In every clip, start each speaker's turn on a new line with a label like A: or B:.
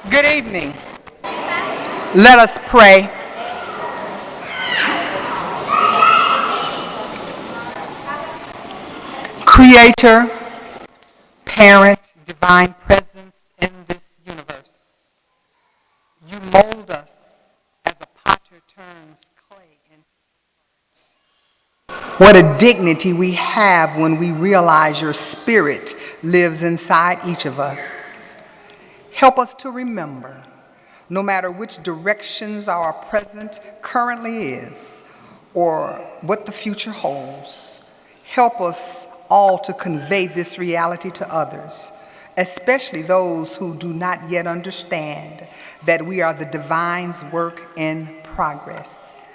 A: Good evening. Let us pray. Creator, parent, divine presence in this universe. You mold us as a potter turns clay into art. What a dignity we have when we realize your spirit lives inside each of us. Help us to remember, no matter which directions our present currently is, or what the future holds, help us all to convey this reality to others, especially those who do not yet understand that we are the divine's work in progress.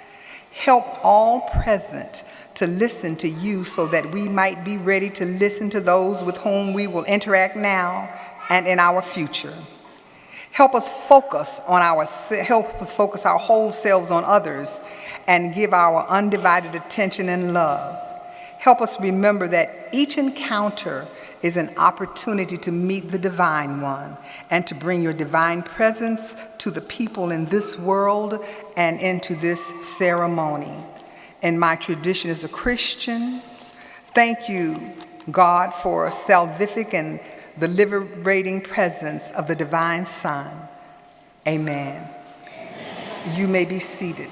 A: Help all present to listen to you so that we might be ready to listen to those with whom we will interact now and in our future. Help us focus our whole selves on others and give our undivided attention and love. Help us remember that each encounter is an opportunity to meet the Divine One and to bring your divine presence to the people in this world and into this ceremony. In my tradition as a Christian, thank you, God, for a salvific and the liberating presence of the divine Son. Amen. Amen. You may be seated.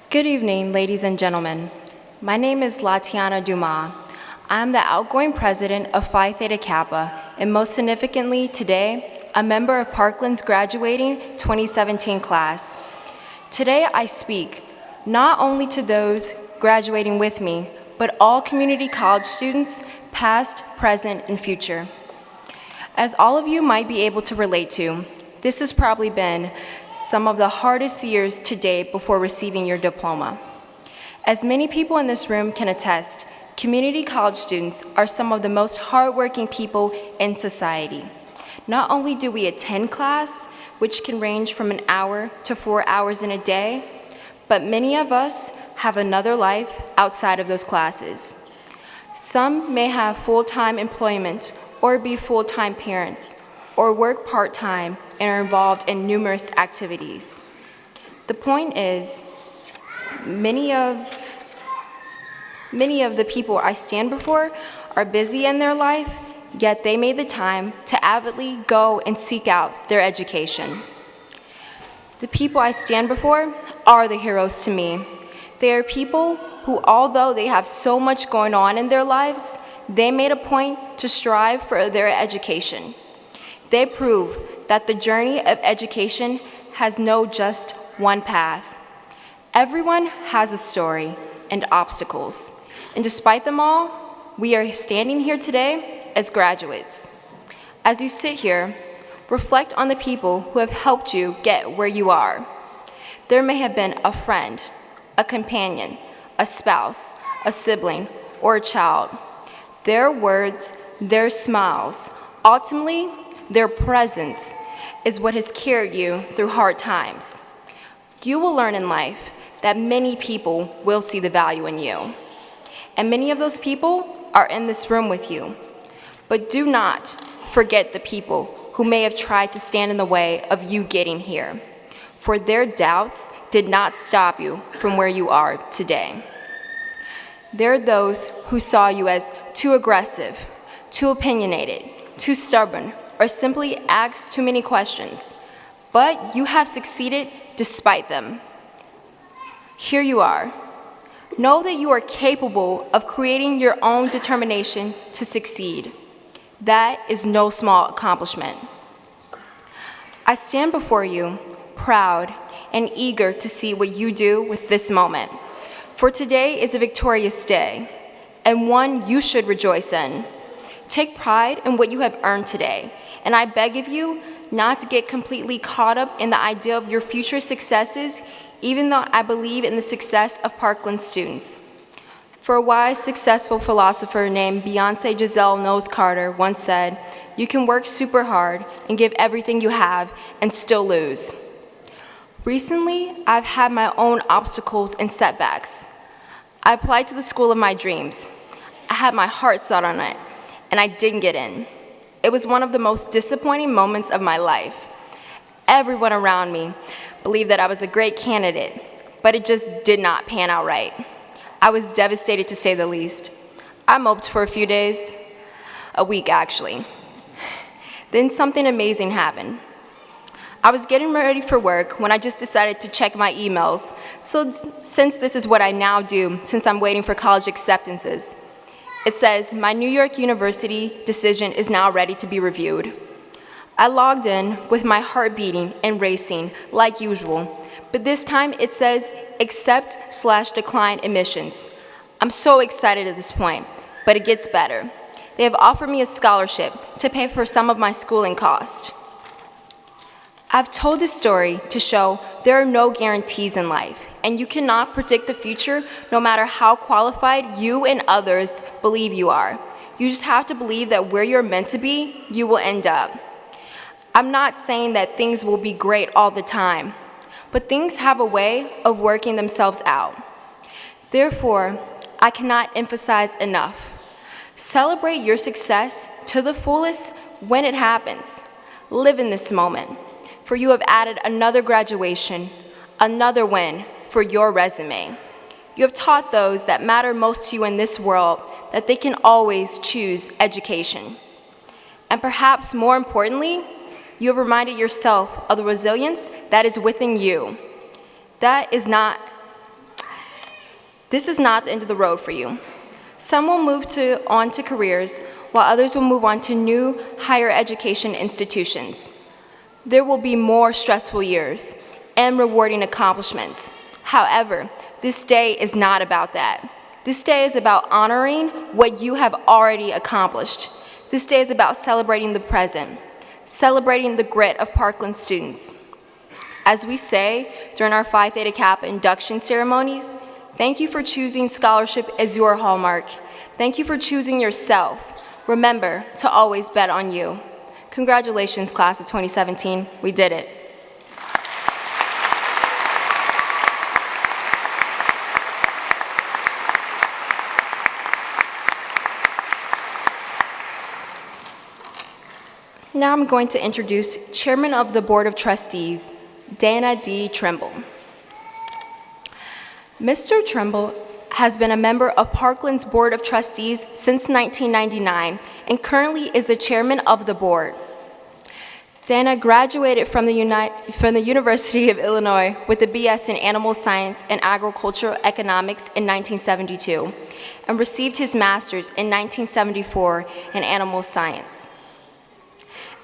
B: Good evening, ladies and gentlemen. My name is Latiana Dumas. I'm the outgoing president of Phi Theta Kappa, and most significantly today, a member of Parkland's graduating 2017 class. Today I speak not only to those graduating with me, but all community college students, past, present, and future. As all of you might be able to relate to, this has probably been some of the hardest years to date before receiving your diploma. As many people in this room can attest, community college students are some of the most hardworking people in society. Not only do we attend class, which can range from an hour to 4 hours in a day, but many of us have another life outside of those classes. Some may have full-time employment or be full-time parents, or work part-time and are involved in numerous activities. The point is, many of the people I stand before are busy in their life, yet they made the time to avidly go and seek out their education. The people I stand before are the heroes to me. They are people who, although they have so much going on in their lives, they made a point to strive for their education. They prove that the journey of education has no just one path. Everyone has a story and obstacles, and despite them all, we are standing here today as graduates. As you sit here, reflect on the people who have helped you get where you are. There may have been a friend, a companion, a spouse, a sibling, or a child. Their words, their smiles, ultimately, their presence is what has carried you through hard times. You will learn in life that many people will see the value in you. And many of those people are in this room with you. But do not forget the people who may have tried to stand in the way of you getting here, for their doubts did not stop you from where you are today. There are those who saw you as too aggressive, too opinionated, too stubborn, or simply asked too many questions, but you have succeeded despite them. Here you are. Know that you are capable of creating your own determination to succeed. That is no small accomplishment. I stand before you proud, and eager to see what you do with this moment. For today is a victorious day, and one you should rejoice in. Take pride in what you have earned today, and I beg of you not to get completely caught up in the idea of your future successes, even though I believe in the success of Parkland students. For a wise, successful philosopher named Beyonce Giselle Knowles Carter once said, "You can work super hard and give everything you have and still lose." Recently, I've had my own obstacles and setbacks. I applied to the school of my dreams. I had my heart set on it, and I didn't get in. It was one of the most disappointing moments of my life. Everyone around me believed that I was a great candidate, but it just did not pan out right. I was devastated, to say the least. I moped for a few days, a week actually. Then something amazing happened. I was getting ready for work when I just decided to check my emails, since this is what I now do since I'm waiting for college acceptances. It says, "My New York University decision is now ready to be reviewed." I logged in with my heart beating and racing like usual, but this time it says, "Accept/decline admissions." I'm so excited at this point, but it gets better. They have offered me a scholarship to pay for some of my schooling costs. I've told this story to show there are no guarantees in life, and you cannot predict the future no matter how qualified you and others believe you are. You just have to believe that where you're meant to be, you will end up. I'm not saying that things will be great all the time, but things have a way of working themselves out. Therefore, I cannot emphasize enough. Celebrate your success to the fullest when it happens. Live in this moment, for you have added another graduation, another win for your resume. You have taught those that matter most to you in this world that they can always choose education. And perhaps more importantly, you have reminded yourself of the resilience that is within you. This is not the end of the road for you. Some will move on to careers, while others will move on to new higher education institutions. There will be more stressful years and rewarding accomplishments. However, this day is not about that. This day is about honoring what you have already accomplished. This day is about celebrating the present, celebrating the grit of Parkland students. As we say during our Phi Theta Kappa induction ceremonies, thank you for choosing scholarship as your hallmark. Thank you for choosing yourself. Remember to always bet on you. Congratulations, class of 2017. We did it. Now I'm going to introduce Chairman of the Board of Trustees, Dana D. Trimble. Mr. Trimble has been a member of Parkland's Board of Trustees since 1999 and currently is the chairman of the board. Dana graduated from the University of Illinois with a BS in Animal Science and Agricultural Economics in 1972 and received his master's in 1974 in Animal Science.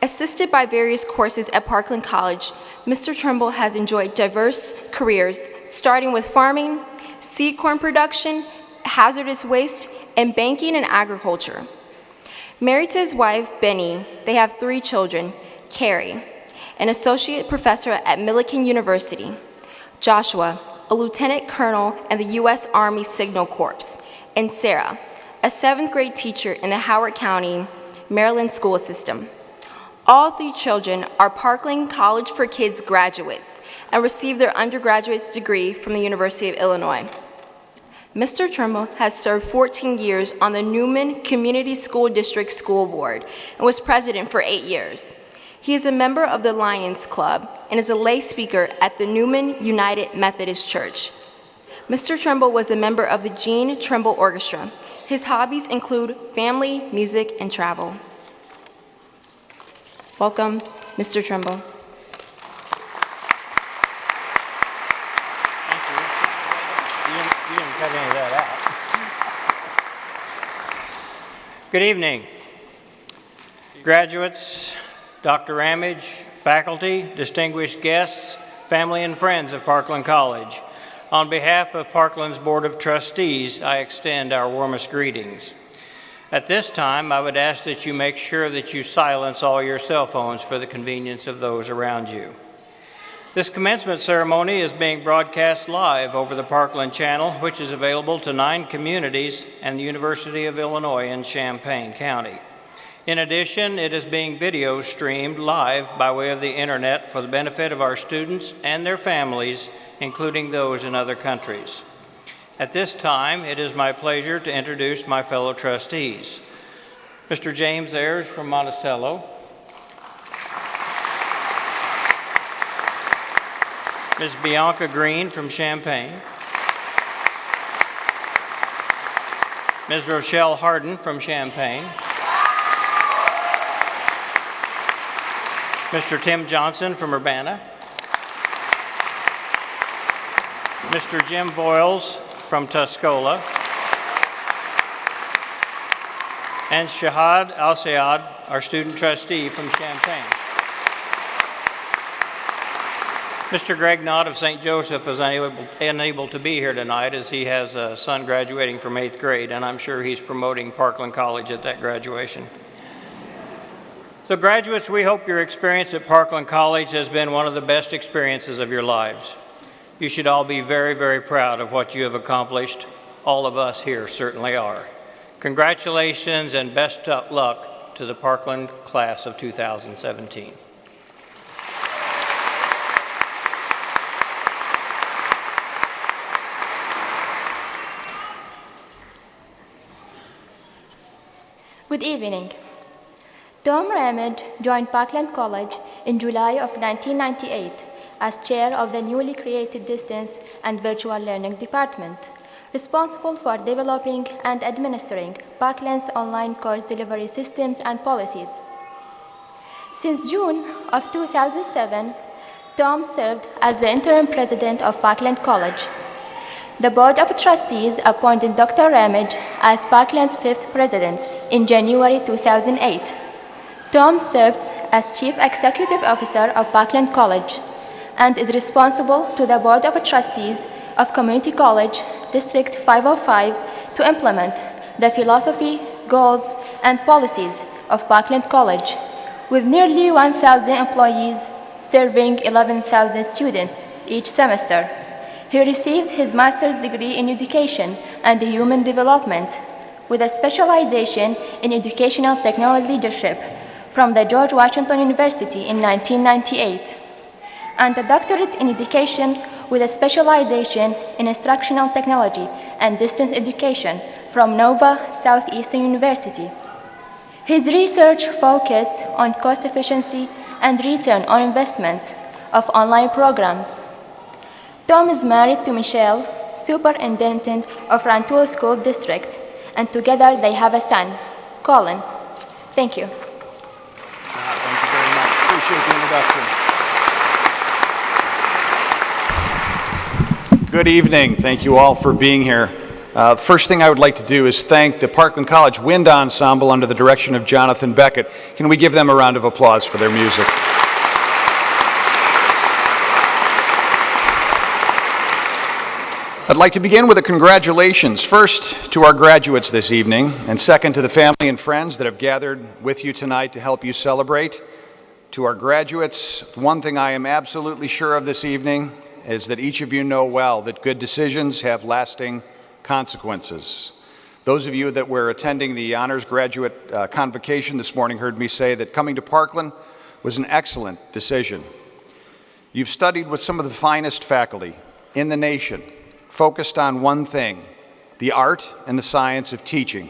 B: Assisted by various courses at Parkland College, Mr. Trimble has enjoyed diverse careers, starting with farming, seed corn production, hazardous waste, and banking and agriculture. Married to his wife, Benny, they have 3 children, Carrie, an associate professor at Millikan University, Joshua, a lieutenant colonel in the U.S. Army Signal Corps, and Sarah, a 7th grade teacher in the Howard County, Maryland school system. All 3 children are Parkland College for Kids graduates and received their undergraduate's degree from the University of Illinois. Mr. Trimble has served 14 years on the Newman Community School District School Board and was president for 8 years. He is a member of the Lions Club and is a lay speaker at the Newman United Methodist Church. Mr. Trimble was a member of the Gene Trimble Orchestra. His hobbies include family, music, and travel. Welcome, Mr. Trimble.
C: Thank you. You didn't cut any of that out. Good evening. Graduates, Dr. Ramage, faculty, distinguished guests, family and friends of Parkland College, on behalf of Parkland's Board of Trustees, I extend our warmest greetings. At this time, I would ask that you make sure that you silence all your cell phones for the convenience of those around you. This commencement ceremony is being broadcast live over the Parkland Channel, which is available to 9 communities and the University of Illinois in Champaign County. In addition, it is being video streamed live by way of the internet for the benefit of our students and their families, including those in other countries. At this time, it is my pleasure to introduce my fellow trustees. Mr. James Ayers from Monticello, Ms. Bianca Green from Champaign, Ms. Rochelle Harden from Champaign, Mr. Tim Johnson from Urbana, Mr. Jim Voiles from Tuscola, and Shahad Al-Sayad, our student trustee from Champaign. Mr. Greg Knott of St. Joseph is unable to be here tonight as he has a son graduating from 8th grade, and I'm sure he's promoting Parkland College at that graduation. So graduates, we hope your experience at Parkland College has been one of the best experiences of your lives. You should all be very, very proud of what you have accomplished. All of us here certainly are. Congratulations and best of luck to the Parkland class of 2017.
D: Good evening. Tom Ramage joined Parkland College in July of 1998 as chair of the newly created Distance and Virtual Learning Department, responsible for developing and administering Parkland's online course delivery systems and policies. Since June of 2007, Tom served as the interim president of Parkland College. The Board of Trustees appointed Dr. Ramage as Parkland's 5th president in January 2008. Tom serves as Chief Executive Officer of Parkland College and is responsible to the Board of Trustees of Community College, District 505, to implement the philosophy, goals, and policies of Parkland College, with nearly 1,000 employees serving 11,000 students each semester. He received his master's degree in education and human development with a specialization in educational technology leadership from the George Washington University in 1998, and a doctorate in education with a specialization in instructional technology and distance education from Nova Southeastern University. His research focused on cost efficiency and return on investment of online programs. Tom is married to Michelle, superintendent of Rantoul School District, and together they have a son, Colin. Thank you.
E: Thank you very much. Appreciate the introduction. Good evening. Thank you all for being here. The first thing I would like to do is thank the Parkland College Wind Ensemble under the direction of Jonathan Beckett. Can we give them a round of applause for their music? I'd like to begin with a congratulations, first to our graduates this evening, and second to the family and friends that have gathered with you tonight to help you celebrate. To our graduates, one thing I am absolutely sure of this evening is that each of you know well that good decisions have lasting consequences. Those of you that were attending the honors graduate convocation this morning heard me say that coming to Parkland was an excellent decision. You've studied with some of the finest faculty in the nation, focused on one thing, the art and the science of teaching.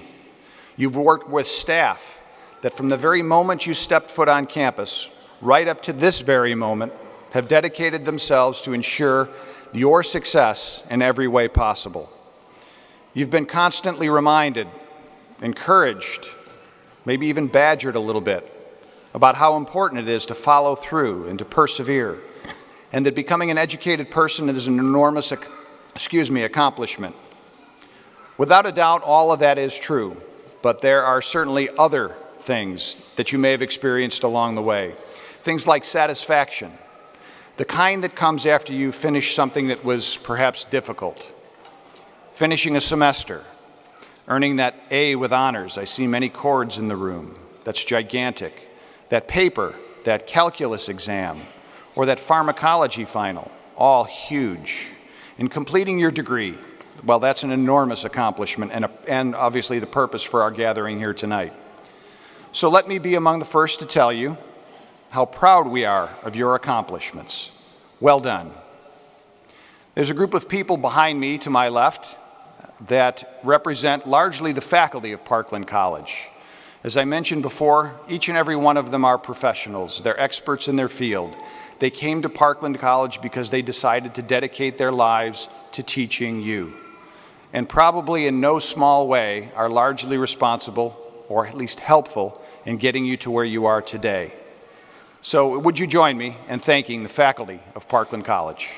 E: You've worked with staff that from the very moment you stepped foot on campus, right up to this very moment, have dedicated themselves to ensure your success in every way possible. You've been constantly reminded, encouraged, maybe even badgered a little bit about how important it is to follow through and to persevere, and that becoming an educated person is an enormous accomplishment. Without a doubt, all of that is true, but there are certainly other things that you may have experienced along the way. Things like satisfaction, the kind that comes after you finish something that was perhaps difficult. Finishing a semester, earning that A with honors. I see many chords in the room. That's gigantic. That paper, that calculus exam, or that pharmacology final, all huge. And completing your degree, well, that's an enormous accomplishment and obviously the purpose for our gathering here tonight. So let me be among the first to tell you how proud we are of your accomplishments. Well done. There's a group of people behind me to my left that represent largely the faculty of Parkland College. As I mentioned before, each and every one of them are professionals. They're experts in their field. They came to Parkland College because they decided to dedicate their lives to teaching you. And probably in no small way are largely responsible, or at least helpful, in getting you to where you are today. So would you join me in thanking the faculty of Parkland College?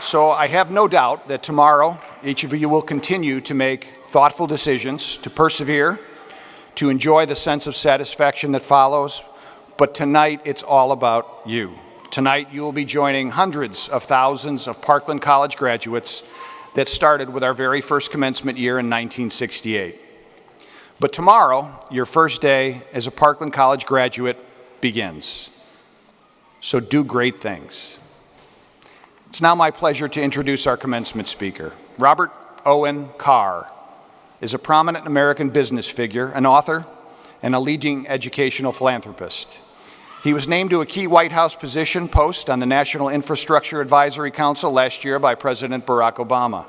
E: So I have no doubt that tomorrow each of you will continue to make thoughtful decisions, to persevere, to enjoy the sense of satisfaction that follows, but tonight it's all about you. Tonight you will be joining hundreds of thousands of Parkland College graduates that started with our very first commencement year in 1968. But tomorrow, your first day as a Parkland College graduate begins. So do great things. It's now my pleasure to introduce our commencement speaker. Robert Owen Carr is a prominent American business figure, an author, and a leading educational philanthropist. He was named to a key White House post on the National Infrastructure Advisory Council last year by President Barack Obama.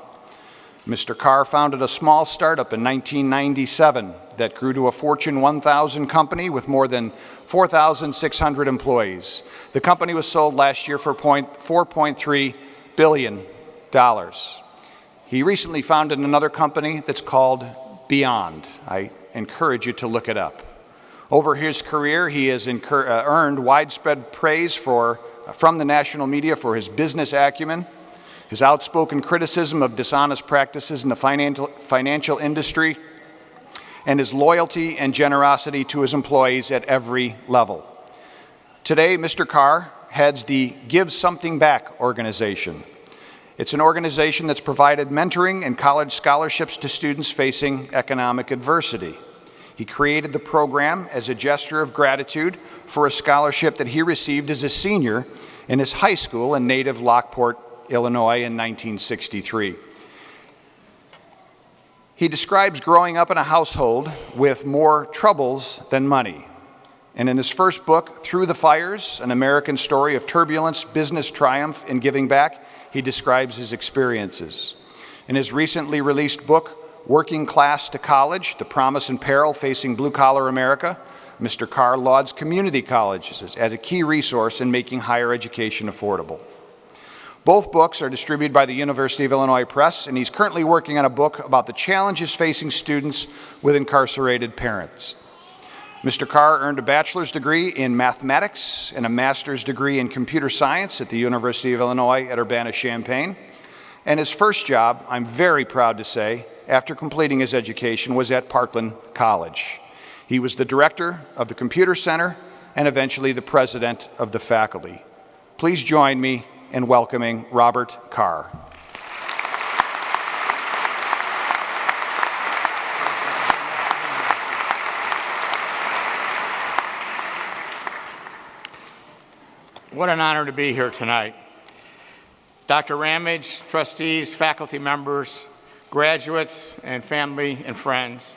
E: Mr. Carr founded a small startup in 1997 that grew to a Fortune 1000 company with more than 4,600 employees. The company was sold last year for $4.3 billion. He recently founded another company that's called Beyond. I encourage you to look it up. Over his career, he has earned widespread praise from the national media for his business acumen, his outspoken criticism of dishonest practices in the financial industry, and his loyalty and generosity to his employees at every level. Today, Mr. Carr heads the Give Something Back organization. It's an organization that's provided mentoring and college scholarships to students facing economic adversity. He created the program as a gesture of gratitude for a scholarship that he received as a senior in his high school in native Lockport, Illinois in 1963. He describes growing up in a household with more troubles than money. And in his first book, Through the Fires, An American Story of Turbulence, Business Triumph, and Giving Back, he describes his experiences. In his recently released book, Working Class to College, The Promise and Peril Facing Blue-Collar America, Mr. Carr lauds community colleges as a key resource in making higher education affordable. Both books are distributed by the University of Illinois Press, and he's currently working on a book about the challenges facing students with incarcerated parents. Mr. Carr earned a bachelor's degree in mathematics and a master's degree in computer science at the University of Illinois at Urbana-Champaign. And his first job, I'm very proud to say, after completing his education, was at Parkland College. He was the director of the Computer Center and eventually the president of the faculty. Please join me in welcoming Robert Carr.
F: What an honor to be here tonight. Dr. Ramage, trustees, faculty members, graduates, and family and friends,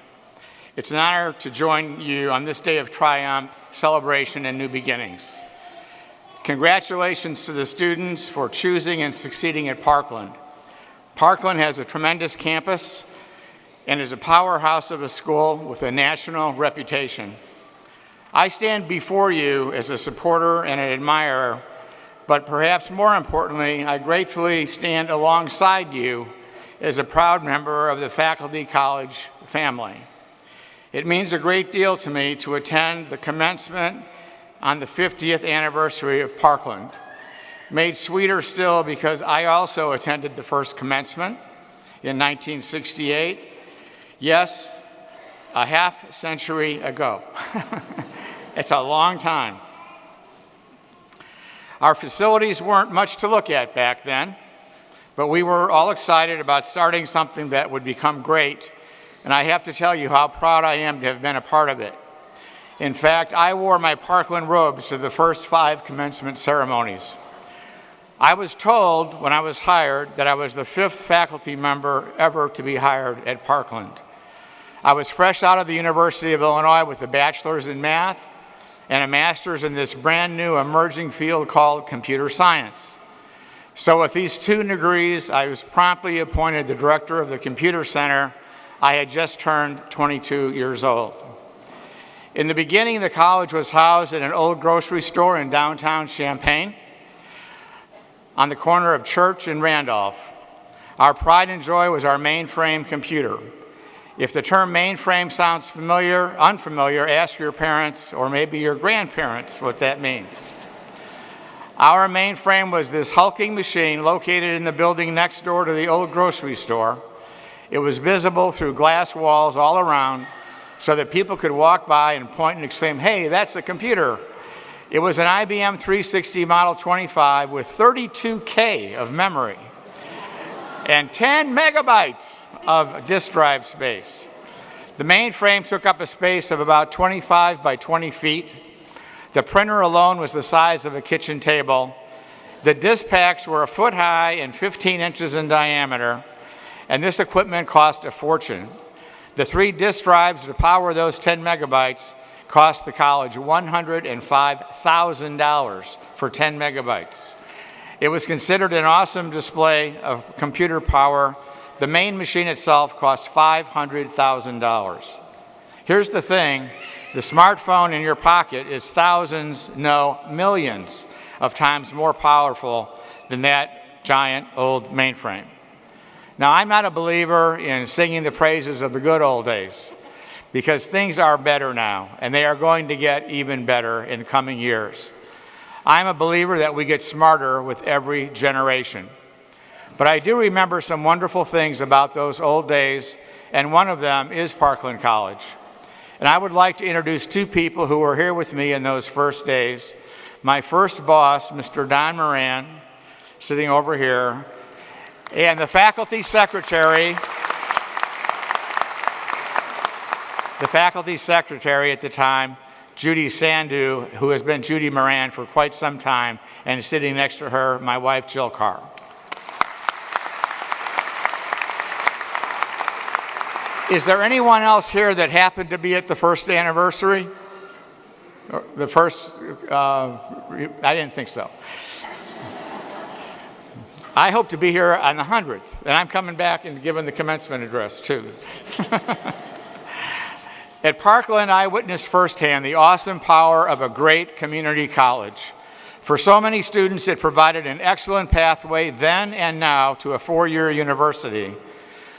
F: it's an honor to join you on this day of triumph, celebration, and new beginnings. Congratulations to the students for choosing and succeeding at Parkland. Parkland has a tremendous campus and is a powerhouse of a school with a national reputation. I stand before you as a supporter and an admirer, but perhaps more importantly, I gratefully stand alongside you as a proud member of the Faculty College family. It means a great deal to me to attend the commencement on the 50th anniversary of Parkland. Made sweeter still because I also attended the first commencement in 1968, Yes, a half century ago. It's a long time. Our facilities weren't much to look at back then, but we were all excited about starting something that would become great, and I have to tell you how proud I am to have been a part of it. In fact, I wore my Parkland robes to the first 5 commencement ceremonies. I was told when I was hired that I was the 5th faculty member ever to be hired at Parkland. I was fresh out of the University of Illinois with a bachelor's in math and a master's in this brand new emerging field called computer science. So with these 2 degrees, I was promptly appointed the director of the computer center. I had just turned 22 years old. In the beginning, the college was housed in an old grocery store in downtown Champaign on the corner of Church and Randolph. Our pride and joy was our mainframe computer. If the term mainframe sounds unfamiliar, ask your parents or maybe your grandparents what that means. Our mainframe was this hulking machine located in the building next door to the old grocery store. It was visible through glass walls all around so that people could walk by and point and exclaim, "Hey, that's a computer." It was an IBM 360 Model 25 with 32K of memory and 10 megabytes of disk drive space. The mainframe took up a space of about 25 by 20 feet. The printer alone was the size of a kitchen table. The disk packs were a foot high and 15 inches in diameter, and this equipment cost a fortune. The 3 disk drives to power those 10 megabytes cost the college $105,000 for 10 megabytes. It was considered an awesome display of computer power. The main machine itself cost $500,000. Here's the thing, the smartphone in your pocket is thousands, no, millions of times more powerful than that giant old mainframe. Now, I'm not a believer in singing the praises of the good old days because things are better now, and they are going to get even better in the coming years. I'm a believer that we get smarter with every generation. But I do remember some wonderful things about those old days, and one of them is Parkland College. And I would like to introduce 2 people who were here with me in those first days. My first boss, Mr. Don Moran, sitting over here, and the faculty secretary at the time, Judy Sandu, who has been Judy Moran for quite some time, and sitting next to her, my wife, Jill Carr. Is there anyone else here that happened to be at the first anniversary? The first, I didn't think so. I hope to be here on the 100th, and I'm coming back and giving the commencement address too. At Parkland, I witnessed firsthand the awesome power of a great community college. For so many students, it provided an excellent pathway then and now to a 4-year university.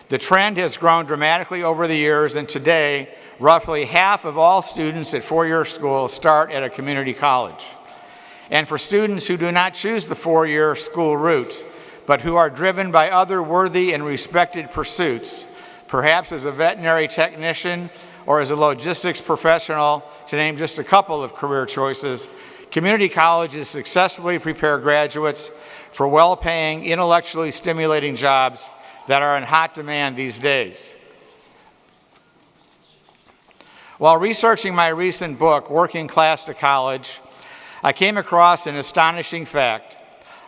F: The trend has grown dramatically over the years, and today, roughly half of all students at 4-year schools start at a community college. And for students who do not choose the 4-year school route, but who are driven by other worthy and respected pursuits, perhaps as a veterinary technician or as a logistics professional, to name just a couple of career choices, community colleges successfully prepare graduates for well-paying, intellectually stimulating jobs that are in hot demand these days. While researching my recent book, Working Class to College, I came across an astonishing fact.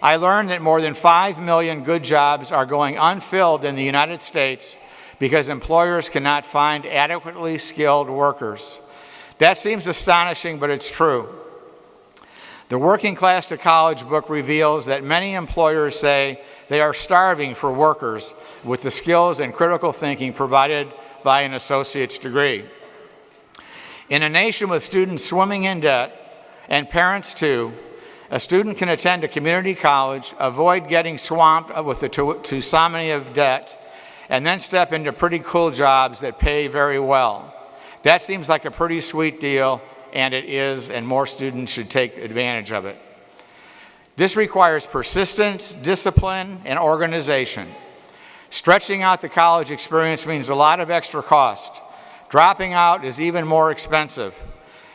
F: I learned that more than 5 million good jobs are going unfilled in the United States because employers cannot find adequately skilled workers. That seems astonishing, but it's true. The Working Class to College book reveals that many employers say they are starving for workers with the skills and critical thinking provided by an associate's degree. In a nation with students swimming in debt, and parents too, a student can attend a community college, avoid getting swamped with the tsunami of debt, and then step into pretty cool jobs that pay very well. That seems like a pretty sweet deal, and it is, and more students should take advantage of it. This requires persistence, discipline, and organization. Stretching out the college experience means a lot of extra cost. Dropping out is even more expensive.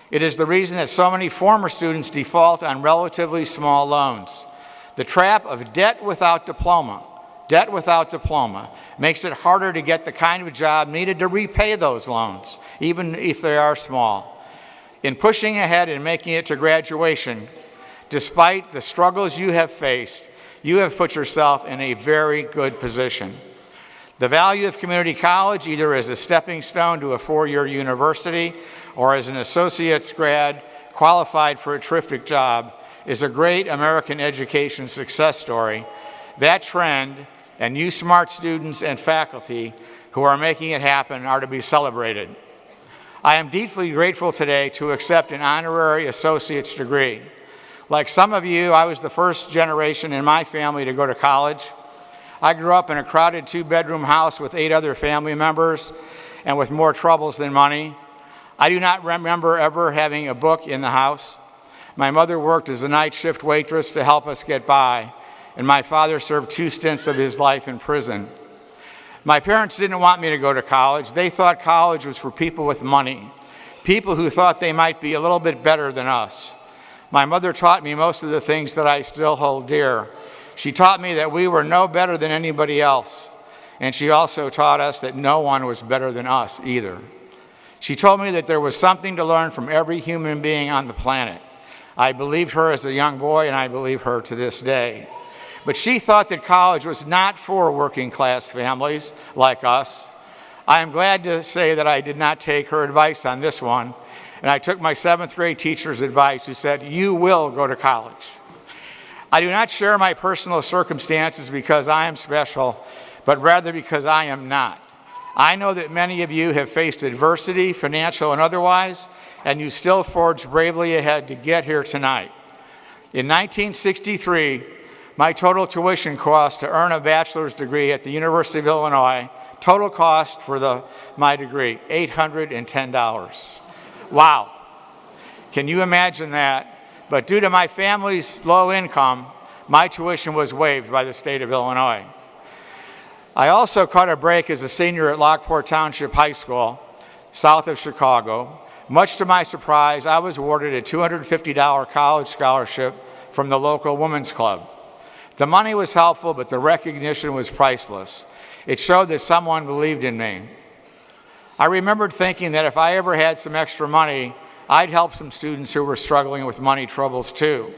F: It is the reason that so many former students default on relatively small loans. The trap of debt without diploma makes it harder to get the kind of job needed to repay those loans, even if they are small. In pushing ahead and making it to graduation, despite the struggles you have faced, you have put yourself in a very good position. The value of community college, either as a stepping stone to a four-year university or as an associate's grad qualified for a terrific job, is a great American education success story. That trend, and you smart students and faculty who are making it happen, are to be celebrated. I am deeply grateful today to accept an honorary associate's degree. Like some of you, I was the first generation in my family to go to college. I grew up in a crowded two-bedroom house with 8 other family members and with more troubles than money. I do not remember ever having a book in the house. My mother worked as a night shift waitress to help us get by, and my father served 2 stints of his life in prison. My parents didn't want me to go to college. They thought college was for people with money, people who thought they might be a little bit better than us. My mother taught me most of the things that I still hold dear. She taught me that we were no better than anybody else, and she also taught us that no one was better than us either. She told me that there was something to learn from every human being on the planet. I believed her as a young boy, and I believe her to this day. But she thought that college was not for working-class families like us. I am glad to say that I did not take her advice on this one, and I took my 7th grade teacher's advice, who said, "You will go to college." I do not share my personal circumstances because I am special, but rather because I am not. I know that many of you have faced adversity, financial and otherwise, and you still forge bravely ahead to get here tonight. In 1963, my total tuition cost to earn a bachelor's degree at the University of Illinois, total cost for my degree, $810. Wow. Can you imagine that? But due to my family's low income, my tuition was waived by the state of Illinois. I also caught a break as a senior at Lockport Township High School, south of Chicago. Much to my surprise, I was awarded a $250 college scholarship from the local women's club. The money was helpful, but the recognition was priceless. It showed that someone believed in me. I remembered thinking that if I ever had some extra money, I'd help some students who were struggling with money troubles too.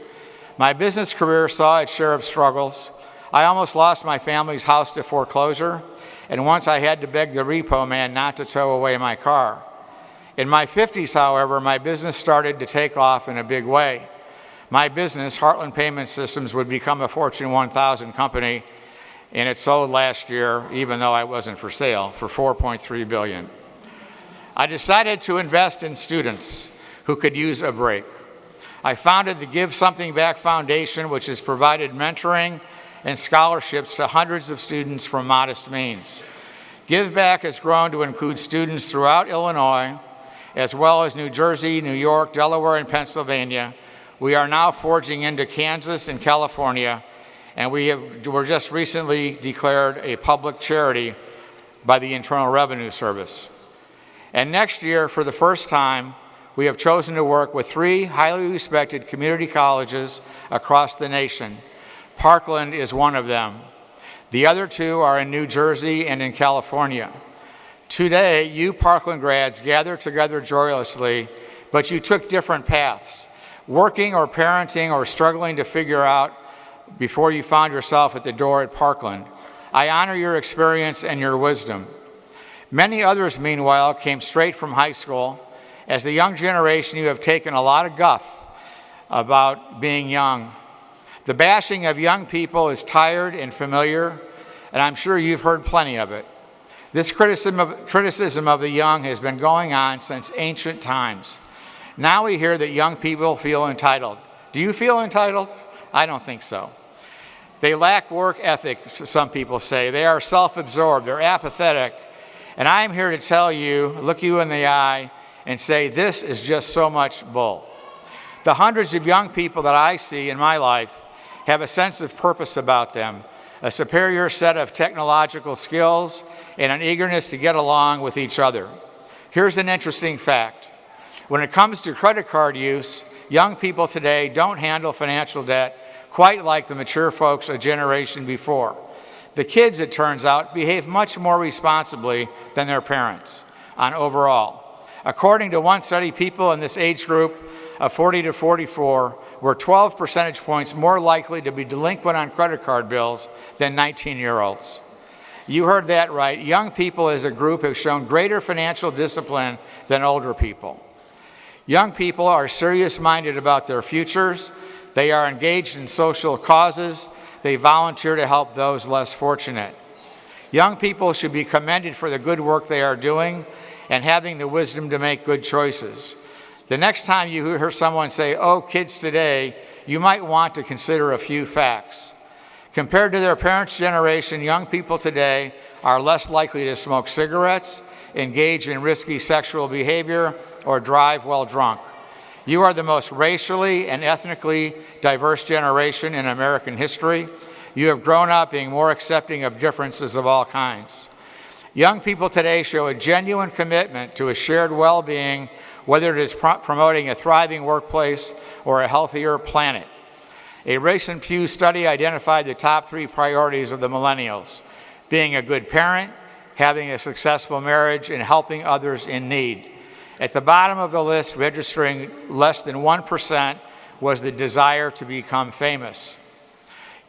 F: My business career saw its share of struggles. I almost lost my family's house to foreclosure, and once I had to beg the repo man not to tow away my car. In my 50s, however, my business started to take off in a big way. My business, Heartland Payment Systems, would become a Fortune 1000 company, and it sold last year, even though I wasn't for sale, for $4.3 billion. I decided to invest in students who could use a break. I founded the Give Something Back Foundation, which has provided mentoring and scholarships to hundreds of students from modest means. Give Back has grown to include students throughout Illinois, as well as New Jersey, New York, Delaware, and Pennsylvania. We are now forging into Kansas and California, and were just recently declared a public charity by the Internal Revenue Service. And next year, for the first time, we have chosen to work with 3 highly respected community colleges across the nation. Parkland is one of them. The other 2 are in New Jersey and in California. Today, you Parkland grads gather together joyously, but you took different paths, working or parenting or struggling to figure out before you found yourself at the door at Parkland. I honor your experience and your wisdom. Many others, meanwhile, came straight from high school. As the young generation, you have taken a lot of guff about being young. The bashing of young people is tired and familiar, and I'm sure you've heard plenty of it. This criticism of the young has been going on since ancient times. Now we hear that young people feel entitled. Do you feel entitled? I don't think so. They lack work ethic, some people say. They are self-absorbed, they're apathetic. And I'm here to tell you, look you in the eye, and say this is just so much bull. The hundreds of young people that I see in my life have a sense of purpose about them, a superior set of technological skills, and an eagerness to get along with each other. Here's an interesting fact. When it comes to credit card use, young people today don't handle financial debt quite like the mature folks a generation before. The kids, it turns out, behave much more responsibly than their parents on overall. According to one study, people in this age group of 40 to 44 were 12 percentage points more likely to be delinquent on credit card bills than 19-year-olds. You heard that right. Young people as a group have shown greater financial discipline than older people. Young people are serious-minded about their futures. They are engaged in social causes. They volunteer to help those less fortunate. Young people should be commended for the good work they are doing and having the wisdom to make good choices. The next time you hear someone say, "Oh, kids today," you might want to consider a few facts. Compared to their parents' generation, young people today are less likely to smoke cigarettes, engage in risky sexual behavior, or drive while drunk. You are the most racially and ethnically diverse generation in American history. You have grown up being more accepting of differences of all kinds. Young people today show a genuine commitment to a shared well-being, whether it is promoting a thriving workplace or a healthier planet. A recent Pew study identified the top 3 priorities of the millennials: being a good parent, having a successful marriage, and helping others in need. At the bottom of the list, registering less than 1%, was the desire to become famous.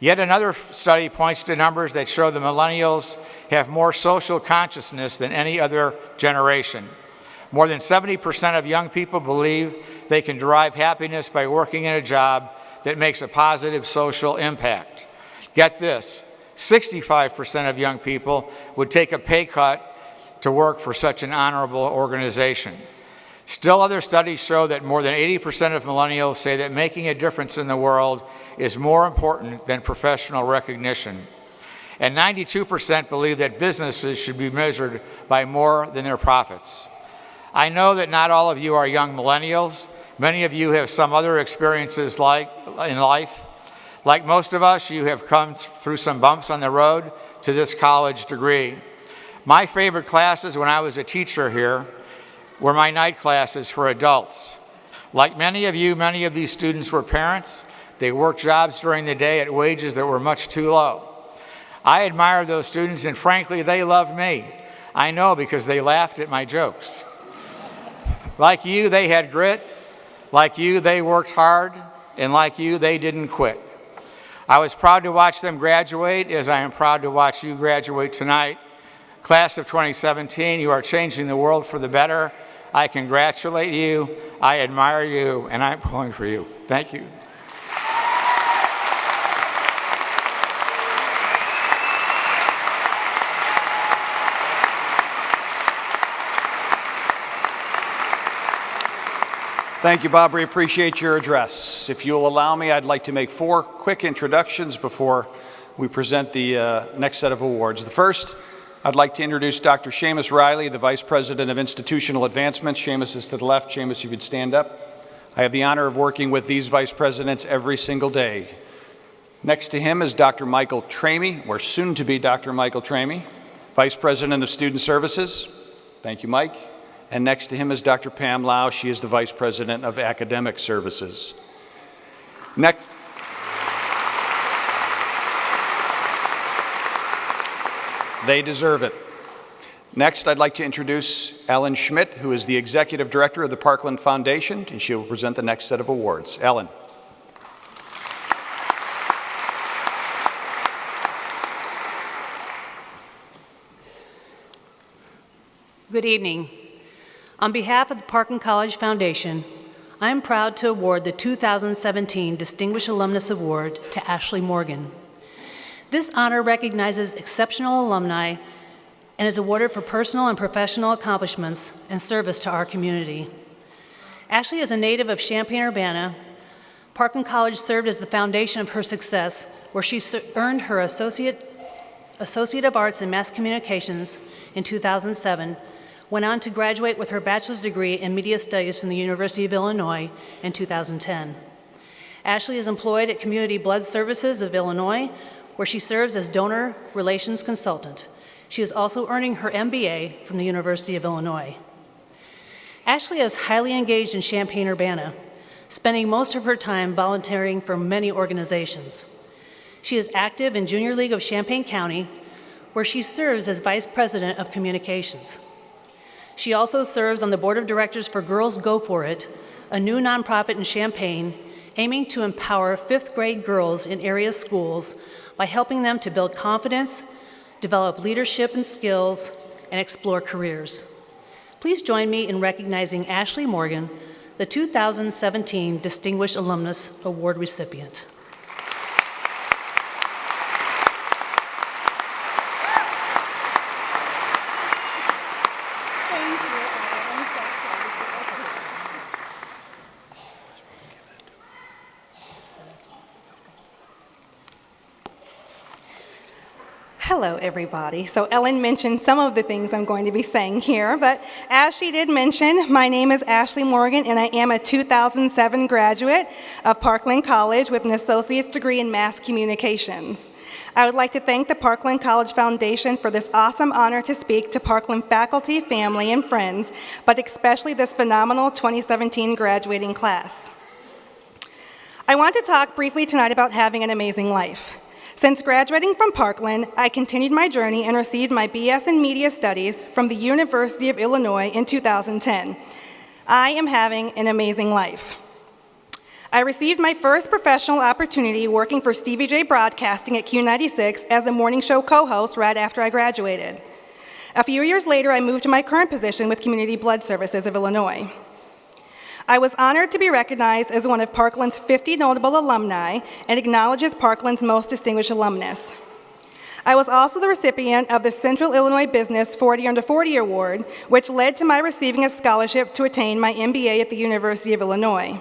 F: Yet another study points to numbers that show the millennials have more social consciousness than any other generation. More than 70% of young people believe they can derive happiness by working in a job that makes a positive social impact. Get this, 65% of young people would take a pay cut to work for such an honorable organization. Still, other studies show that more than 80% of millennials say that making a difference in the world is more important than professional recognition. And 92% believe that businesses should be measured by more than their profits. I know that not all of you are young millennials. Many of you have some other experiences in life. Like most of us, you have come through some bumps on the road to this college degree. My favorite classes when I was a teacher here were my night classes for adults. Like many of you, many of these students were parents. They worked jobs during the day at wages that were much too low. I admired those students, and frankly, they loved me. I know because they laughed at my jokes. Like you, they had grit. Like you, they worked hard. And like you, they didn't quit. I was proud to watch them graduate, as I am proud to watch you graduate tonight. Class of 2017, you are changing the world for the better. I congratulate you, I admire you, and I'm pulling for you. Thank you.
E: Thank you, Bob. We appreciate your address. If you'll allow me, I'd like to make 4 quick introductions before we present the next set of awards. The first, I'd like to introduce Dr. Seamus Riley, the Vice President of Institutional Advancement. Seamus is to the left. Seamus, you could stand up. I have the honor of working with these vice presidents every single day. Next to him is Dr. Michael Tramey, or soon to be Dr. Michael Tramey, Vice President of Student Services. Thank you, Mike. And next to him is Dr. Pam Lau. She is the Vice President of Academic Services. Next. They deserve it. Next, I'd like to introduce Ellen Schmidt, who is the Executive Director of the Parkland Foundation, and she will present the next set of awards. Ellen.
G: Good evening. On behalf of the Parkland College Foundation, I am proud to award the 2017 Distinguished Alumnus Award to Ashley Morgan. This honor recognizes exceptional alumni and is awarded for personal and professional accomplishments and service to our community. Ashley is a native of Champaign-Urbana. Parkland College served as the foundation of her success, where she earned her Associate of Arts in Mass Communications in 2007, went on to graduate with her bachelor's degree in media studies from the University of Illinois in 2010. Ashley is employed at Community Blood Services of Illinois, where she serves as donor relations consultant. She is also earning her MBA from the University of Illinois. Ashley is highly engaged in Champaign-Urbana, spending most of her time volunteering for many organizations. She is active in Junior League of Champaign County, where she serves as Vice President of Communications. She also serves on the Board of Directors for Girls Go For It, a new nonprofit in Champaign aiming to empower fifth grade girls in area schools by helping them to build confidence, develop leadership and skills, and explore careers. Please join me in recognizing Ashley Morgan, the 2017 Distinguished Alumnus Award recipient.
H: Hello, everybody. So Ellen mentioned some of the things I'm going to be saying here, but as she did mention, my name is Ashley Morgan, and I am a 2007 graduate of Parkland College with an associate's degree in mass communications. I would like to thank the Parkland College Foundation for this awesome honor to speak to Parkland faculty, family, and friends, but especially this phenomenal 2017 graduating class. I want to talk briefly tonight about having an amazing life. Since graduating from Parkland, I continued my journey and received my BS in Media Studies from the University of Illinois in 2010. I am having an amazing life. I received my first professional opportunity working for Stevie J Broadcasting at Q96 as a morning show co-host right after I graduated. A few years later, I moved to my current position with Community Blood Services of Illinois. I was honored to be recognized as one of Parkland's 50 notable alumni and acknowledges Parkland's most distinguished alumnus. I was also the recipient of the Central Illinois Business 40 Under 40 Award, which led to my receiving a scholarship to attain my MBA at the University of Illinois.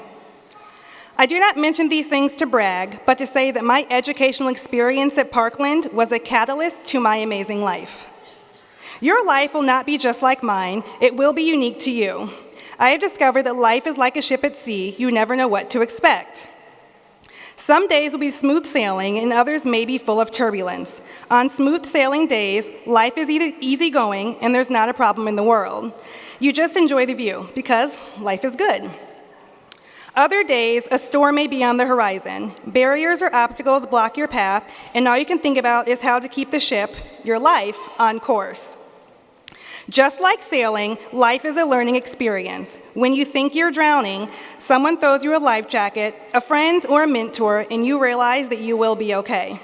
H: I do not mention these things to brag, but to say that my educational experience at Parkland was a catalyst to my amazing life. Your life will not be just like mine, it will be unique to you. I have discovered that life is like a ship at sea. You never know what to expect. Some days will be smooth sailing and others may be full of turbulence. On smooth sailing days, life is easygoing and there's not a problem in the world. You just enjoy the view because life is good. Other days, a storm may be on the horizon. Barriers or obstacles block your path, and all you can think about is how to keep the ship, your life, on course. Just like sailing, life is a learning experience. When you think you're drowning, someone throws you a life jacket, a friend or a mentor, and you realize that you will be okay.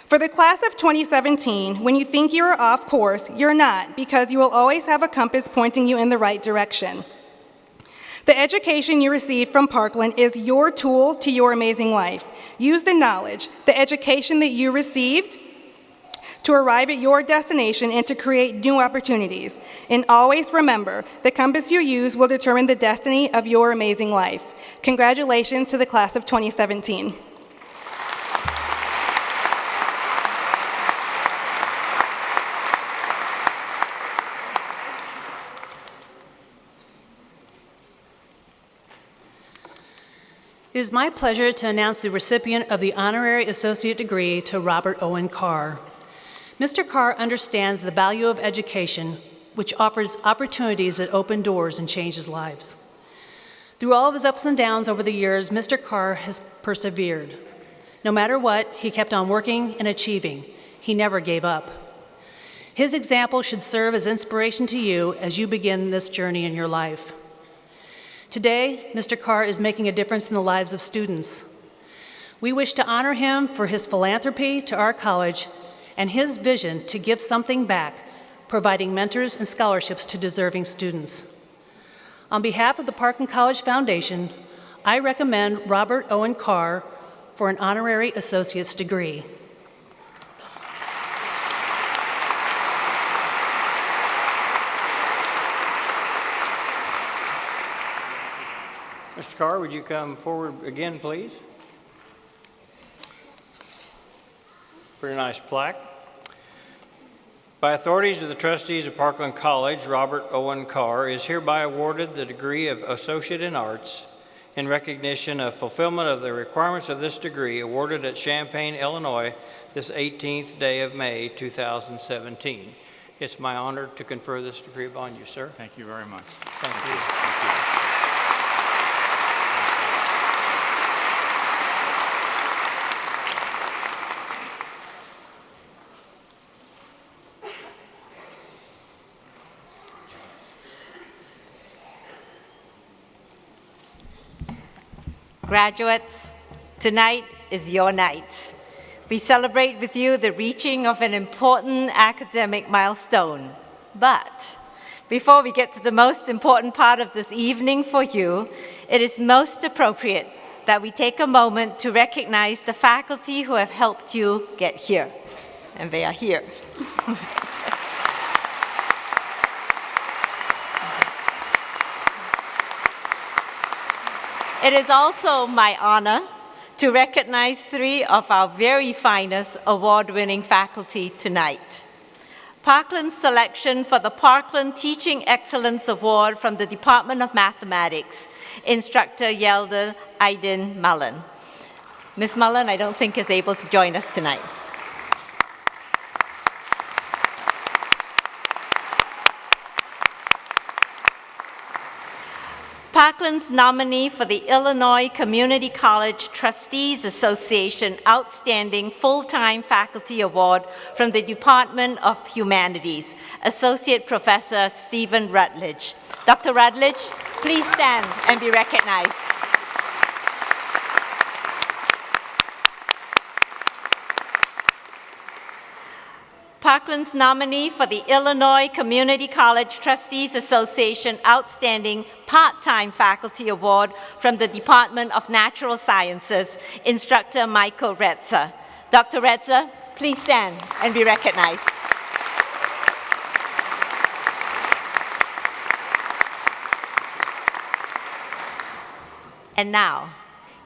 H: For the class of 2017, when you think you are off course, you're not, because you will always have a compass pointing you in the right direction. The education you receive from Parkland is your tool to your amazing life. Use the knowledge, the education that you received, to arrive at your destination and to create new opportunities. And always remember, the compass you use will determine the destiny of your amazing life. Congratulations to the class of 2017.
G: It is my pleasure to announce the recipient of the Honorary Associate Degree to Robert Owen Carr. Mr. Carr understands the value of education, which offers opportunities that open doors and changes lives. Through all of his ups and downs over the years, Mr. Carr has persevered. No matter what, he kept on working and achieving. He never gave up. His example should serve as inspiration to you as you begin this journey in your life. Today, Mr. Carr is making a difference in the lives of students. We wish to honor him for his philanthropy to our college and his vision to give something back, providing mentors and scholarships to deserving students. On behalf of the Parkland College Foundation, I recommend Robert Owen Carr for an honorary associate's degree.
C: Mr. Carr, would you come forward again, please? Pretty nice plaque. By authorities of the trustees of Parkland College, Robert Owen Carr is hereby awarded the degree of Associate in Arts in recognition of fulfillment of the requirements of this degree awarded at Champaign, Illinois, this 18th day of May, 2017. It's my honor to confer this degree upon you, sir.
F: Thank you very much.
C: Thank you.
I: Graduates, tonight is your night. We celebrate with you the reaching of an important academic milestone. But before we get to the most important part of this evening for you, it is most appropriate that we take a moment to recognize the faculty who have helped you get here. And they are here. It is also my honor to recognize 3 of our very finest award-winning faculty tonight. Parkland's selection for the Parkland Teaching Excellence Award from the Department of Mathematics, Instructor Yelda Aydin Mullen. Ms. Mullen, I don't think is able to join us tonight. Parkland's nominee for the Illinois Community College Trustees Association Outstanding Full-Time Faculty Award from the Department of Humanities, Associate Professor Stephen Rutledge. Dr. Rutledge, please stand and be recognized. Parkland's nominee for the Illinois Community College Trustees Association Outstanding Part-Time Faculty Award from the Department of Natural Sciences, Instructor Michael Retzer. Dr. Retzer, please stand and be recognized. And now,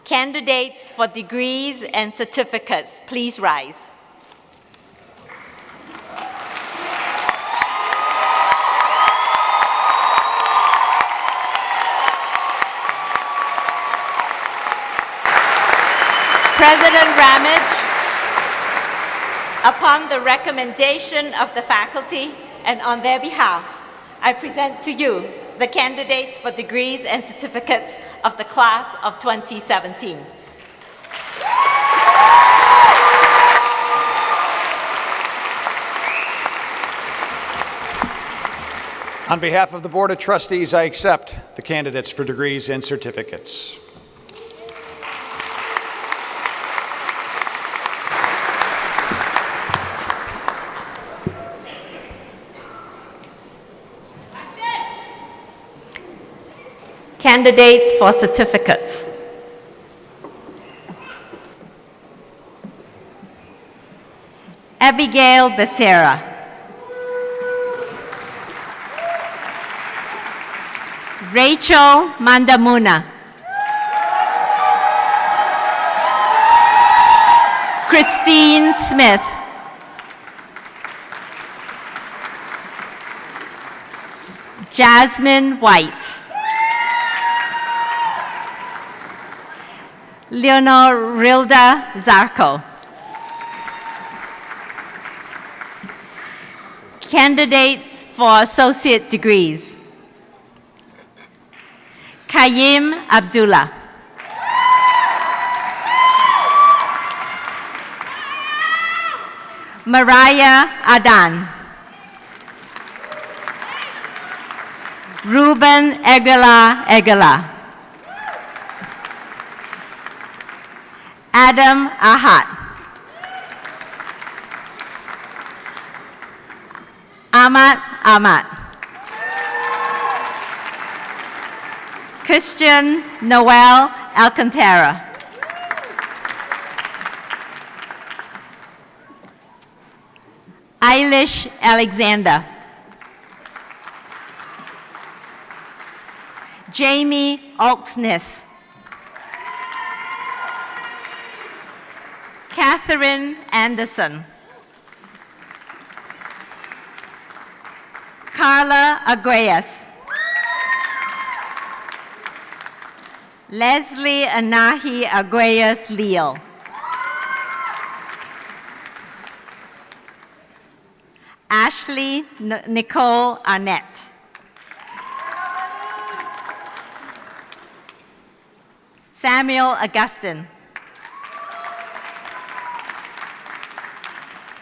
I: candidates for degrees and certificates, please rise. President Ramage, upon the recommendation of the faculty and on their behalf, I present to you the candidates for degrees and certificates of the class of 2017.
E: On behalf of the Board of Trustees, I accept the candidates for degrees and certificates.
I: Candidates for certificates. Abigail Becerra. Rachel Mandamuna. Christine Smith. Jasmine White. Leonor Rilda Zarco. Candidates for associate degrees. Kayim Abdullah. Mariah Adan. Ruben Aguilar. Adam Ahad. Ahmad. Christian Noel Alcantara. Eilish Alexander. Jamie Oaksness. Catherine Anderson. Carla Aguayas. Leslie Anahi Arguelles Leo. Ashley Nicole Arnett. Samuel Augustine.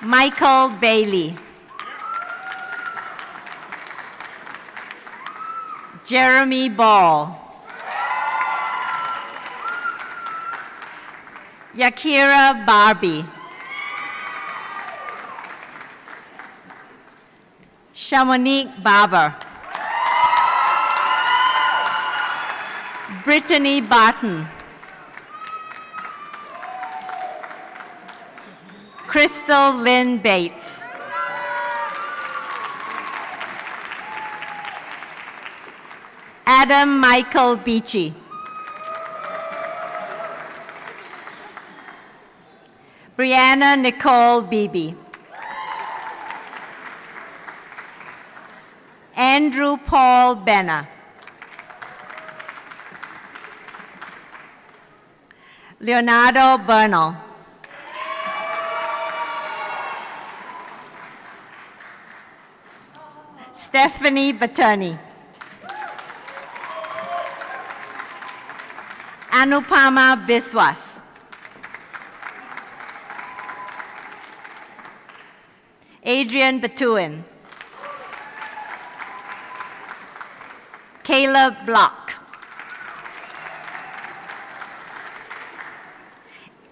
I: Michael Bailey. Jeremy Ball. Yakira Barbie. Shamonique Barber. Brittany Barton. Crystal Lynn Bates. Adam Michael Beachy. Brianna Nicole Beebe. Andrew Paul Benna. Leonardo Bernal. Stephanie Batani. Anupama Biswas. Adrian Batuin. Caleb Block.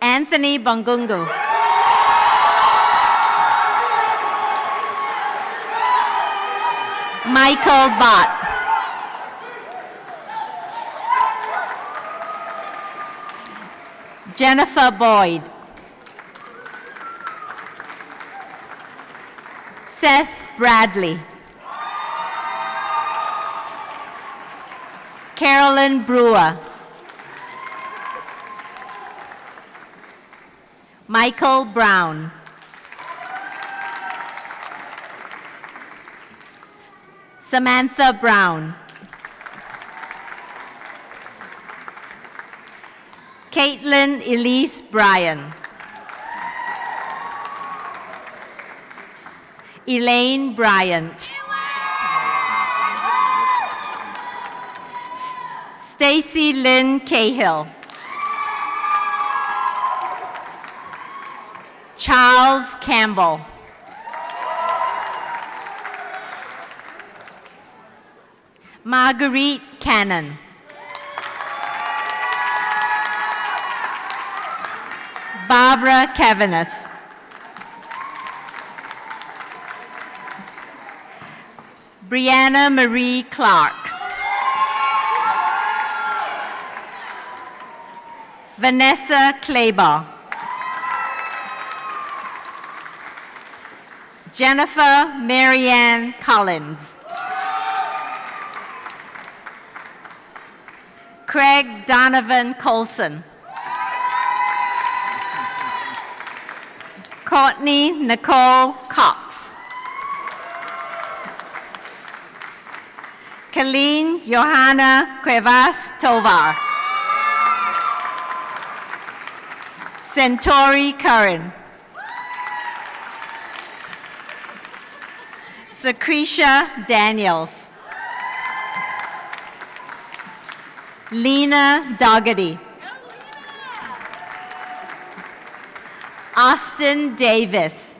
I: Anthony Bangungu. Michael Bott. Jennifer Boyd. Seth Bradley. Carolyn Brewer. Michael Brown. Samantha Brown. Caitlin Elise Bryan. Elaine Bryant. Stacy Lynn Cahill. Charles Campbell. Marguerite Cannon. Barbara Cavanis. Brianna Marie Clark. Vanessa Kleber. Jennifer Marianne Collins. Craig Donovan Colson. Courtney Nicole Cox. Colleen Johanna Cuevas Tovar. Centauri Curran. Secretia Daniels. Lena Dougherty. Austin Davis.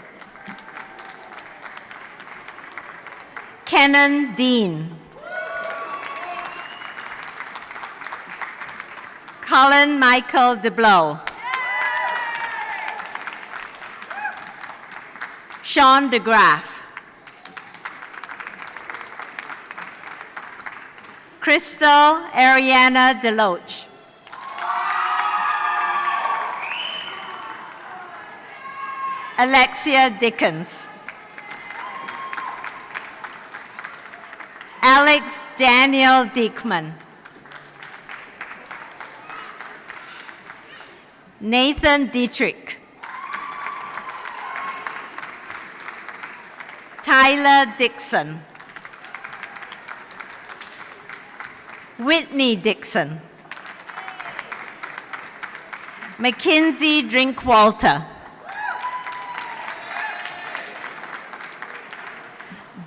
I: Kenan Dean. Colin Michael DeBlow. Sean DeGraff. Crystal Ariana Deloach. Alexia Dickens. Alex Daniel Diekman. Nathan Dietrich. Tyler Dixon. Whitney Dixon. Mackenzie Drinkwalter.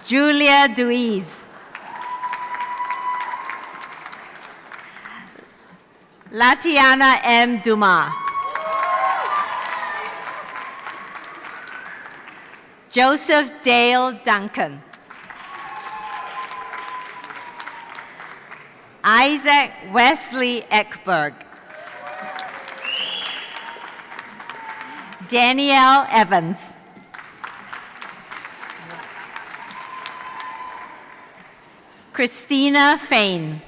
I: Julia Duiz. Latiana M. Dumas. Joseph Dale Duncan. Isaac Wesley Ekberg. Danielle Evans. Christina Fain.